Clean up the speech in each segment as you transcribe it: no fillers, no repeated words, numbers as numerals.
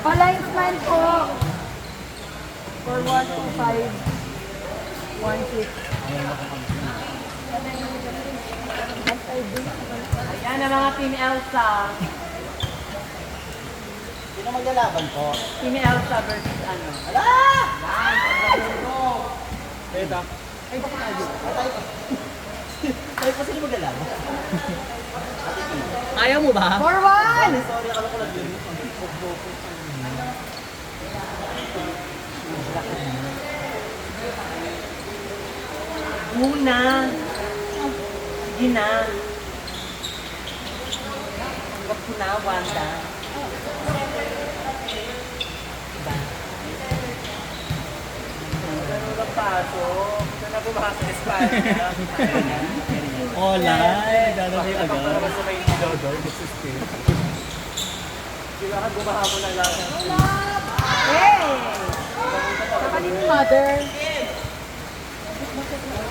Alliance man po. For 125. 16. Ayan ang mga Team Elsa. Sino maglalaban po? Team Elsa versus ano. Ala! Eda. Ay, bakit tayo? Tayo pa. Tayo pa sino maglalaban? Ayaw mo ba? For 1! Sorry, akala ko lang yun. Muna. Sige na. Huwag ko na, Wanda. Ganun lang pasok. Ito na bumasa sa Espanya. Hola, nagdadami agad. Para sa may Dodor, this is good. Di ba ka bumahabol na lang? Hey! Saka ni mother.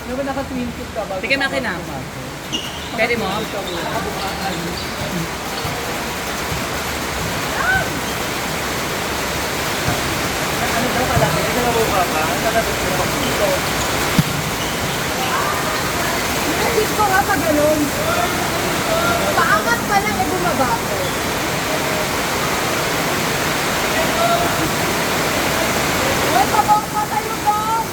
Di ba naka-twin tube ka ba? Sige, makin na. Pwede mo? Ano daw kalaki? Ito na buka ka? Ano na dito? Naisip ko nga pag ganun. Paangat pa lang eh bumaba ko. Uy, pabong pa tayo doon!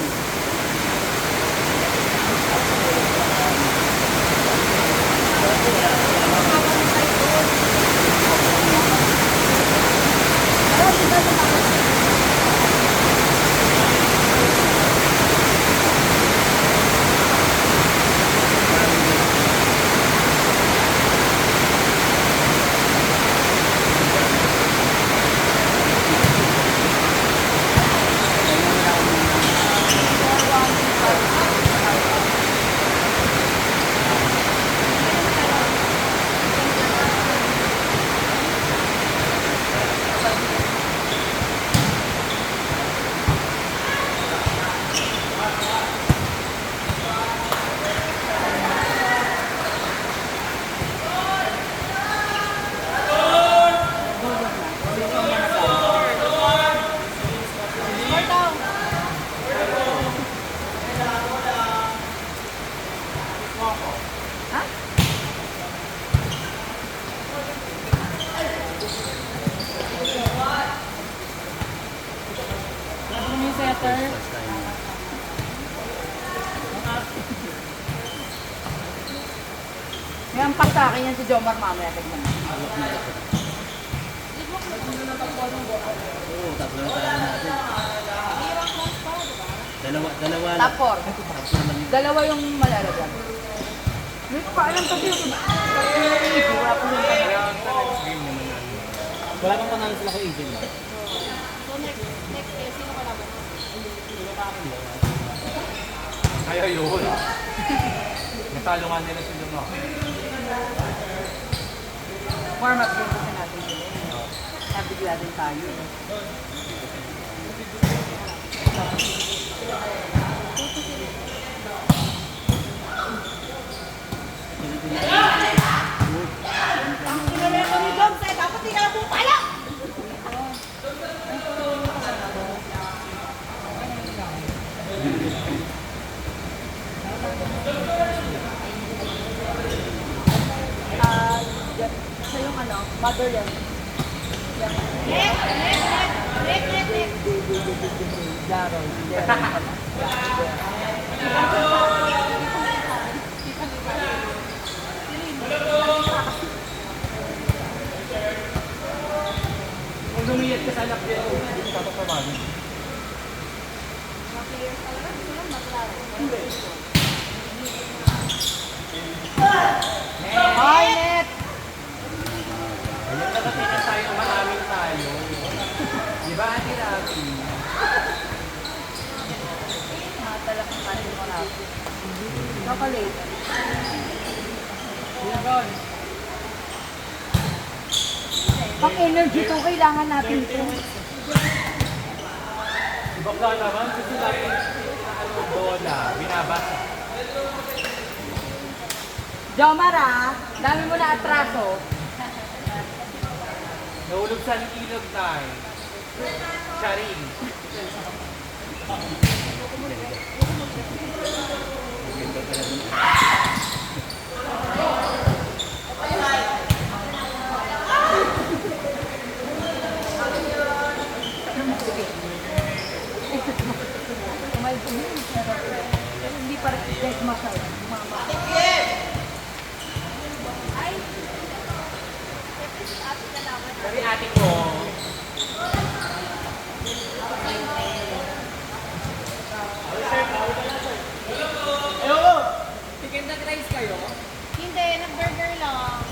Setter. May ampak sa akin yan si Jomar mamaya. Tignan mo. Oo, tatlo na tayo natin. Dalawa lang. Top 4. Tapos naman yung Dalawa yung malalagyan. Hindi ko pa alam kasi yung wala po yung wala pang panalo sila kay Agent. Ayaw yun. Natalo nga nila sila no. warm up din kasi natin sila. Nabigla din tayo. Ang kinaleko ni Dom, dapat hindi ka na pupala! Siya yung ano, mother yan. Daryl. Kung lumiyat ka sa anak niya, hindi ka papamanin. Hi, Net! Ayun, nakatingin tayo, maamin tayo. Di ba, Ate Rafi? Matalak ang kanin mo na. Chocolate. Yun. Pang energy to, kailangan natin ito. Bakla naman, gusto natin ano, bola, binabasa. Jomar dami mo na atraso. Nahulog sa ilog tayo. Charing. Hindi pa rin masyado. Mama. Sabi ate ko, Chicken and rice kayo? Hindi, nag-burger lang.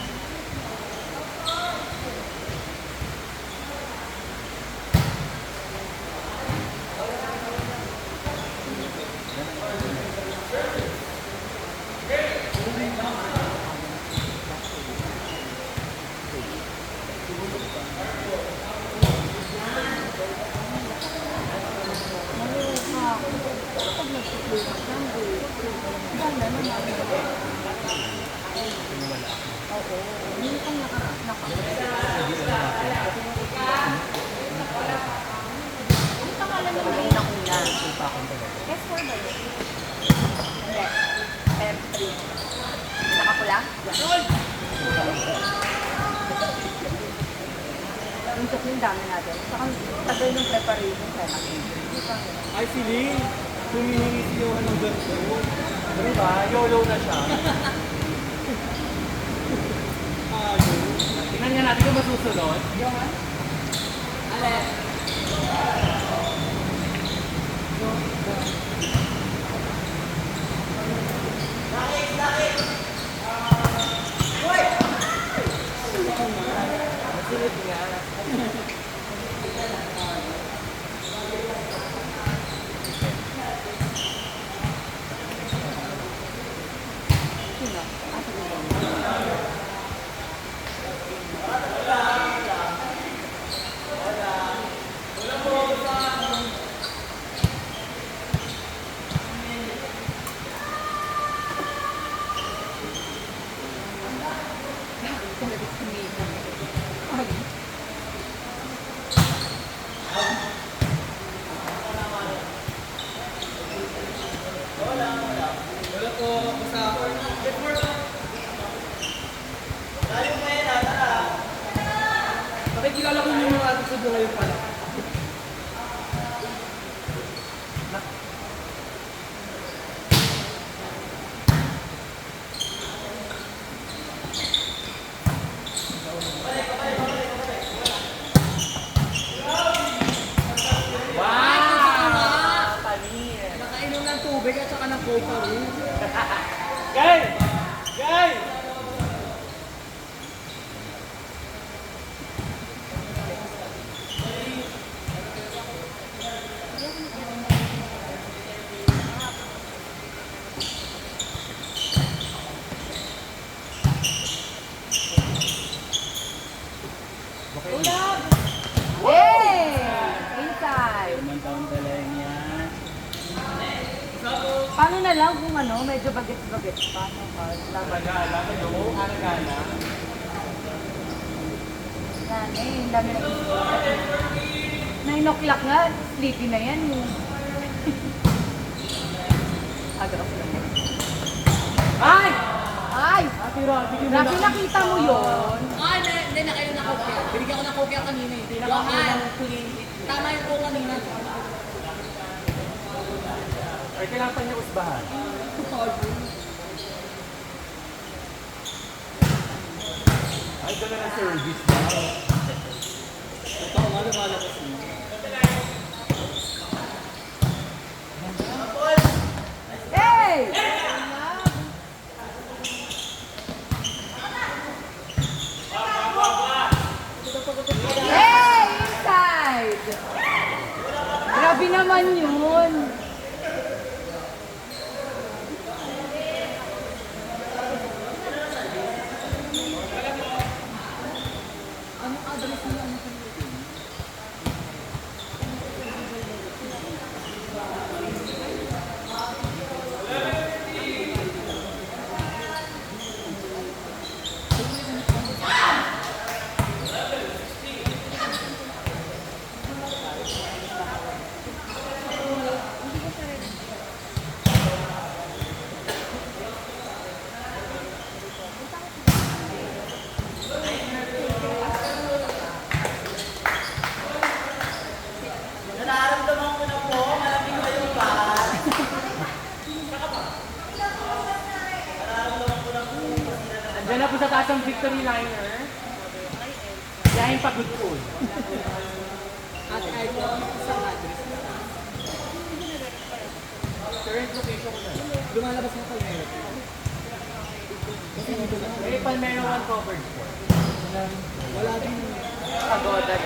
Ang pangalan ng main na una. S4 ba yun? Hindi. M3. Nakapula? Yung kasi yung dami natin. Saka tagal yung preparation kaya ay si Lee, humihingi si Johan ng ganito. Ano ba? YOLO na siya. Tingnan nga natin kung masusunod. Ale. Masunod nga. Bakit kilala ko yung mga ating sa ngayon pala? Nakainom ng tubig at saka ng coca rin. Guys! Guys! Hey! Inside! Naman taon talaga yan. Paano na lang kung ano, medyo bagets-bagets pa. Nagala, oo, nagala. Yung dami na isip. 9 o'clock nga, sleepy na yan. Agrap lang. Ay! Ay! Ate Rabi, Rafi, nakita mo yun? Ah, hindi nakainom ng coke. Binigyan ko ng coke kanina eh. Johan, tama yung coke kanina. Ay, kailangan niyo usbahan. Ay, gano'n ang service ba? Ito, lumalabas mo. Hey! Hey! Inside! Grabe naman yun. Victory liner. Yahin pagod ko. Ate Icon, sa address. Current location ko na. Lumalabas na kayo. Eh, Palmero 1 covered po. Wala din. Pagoda.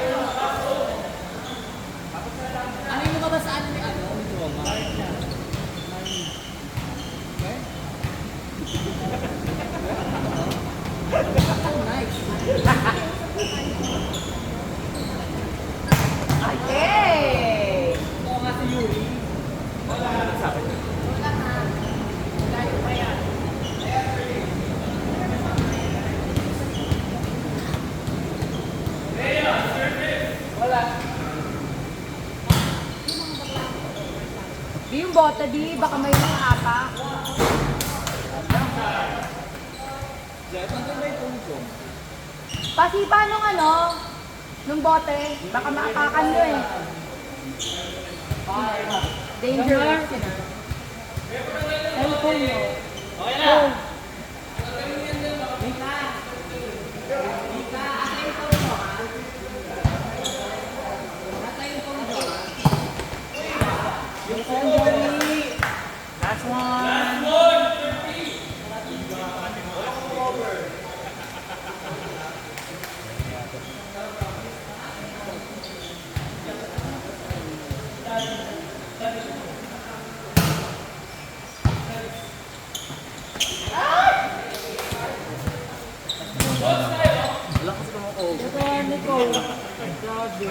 Ano yung lumabas sa ano ni ano? Nice. Okay! Oo nga si Yuri. Di yung bota, di. Baka may mga apak. Jet, ang ganda yung tulog ko. Pasipa nung ano, nung bote. Baka maapakan nyo eh. Dangerous. Cellphone mo. Okay na! Last one. Lakas ko mo ko. Ito, Nicole. Grabe.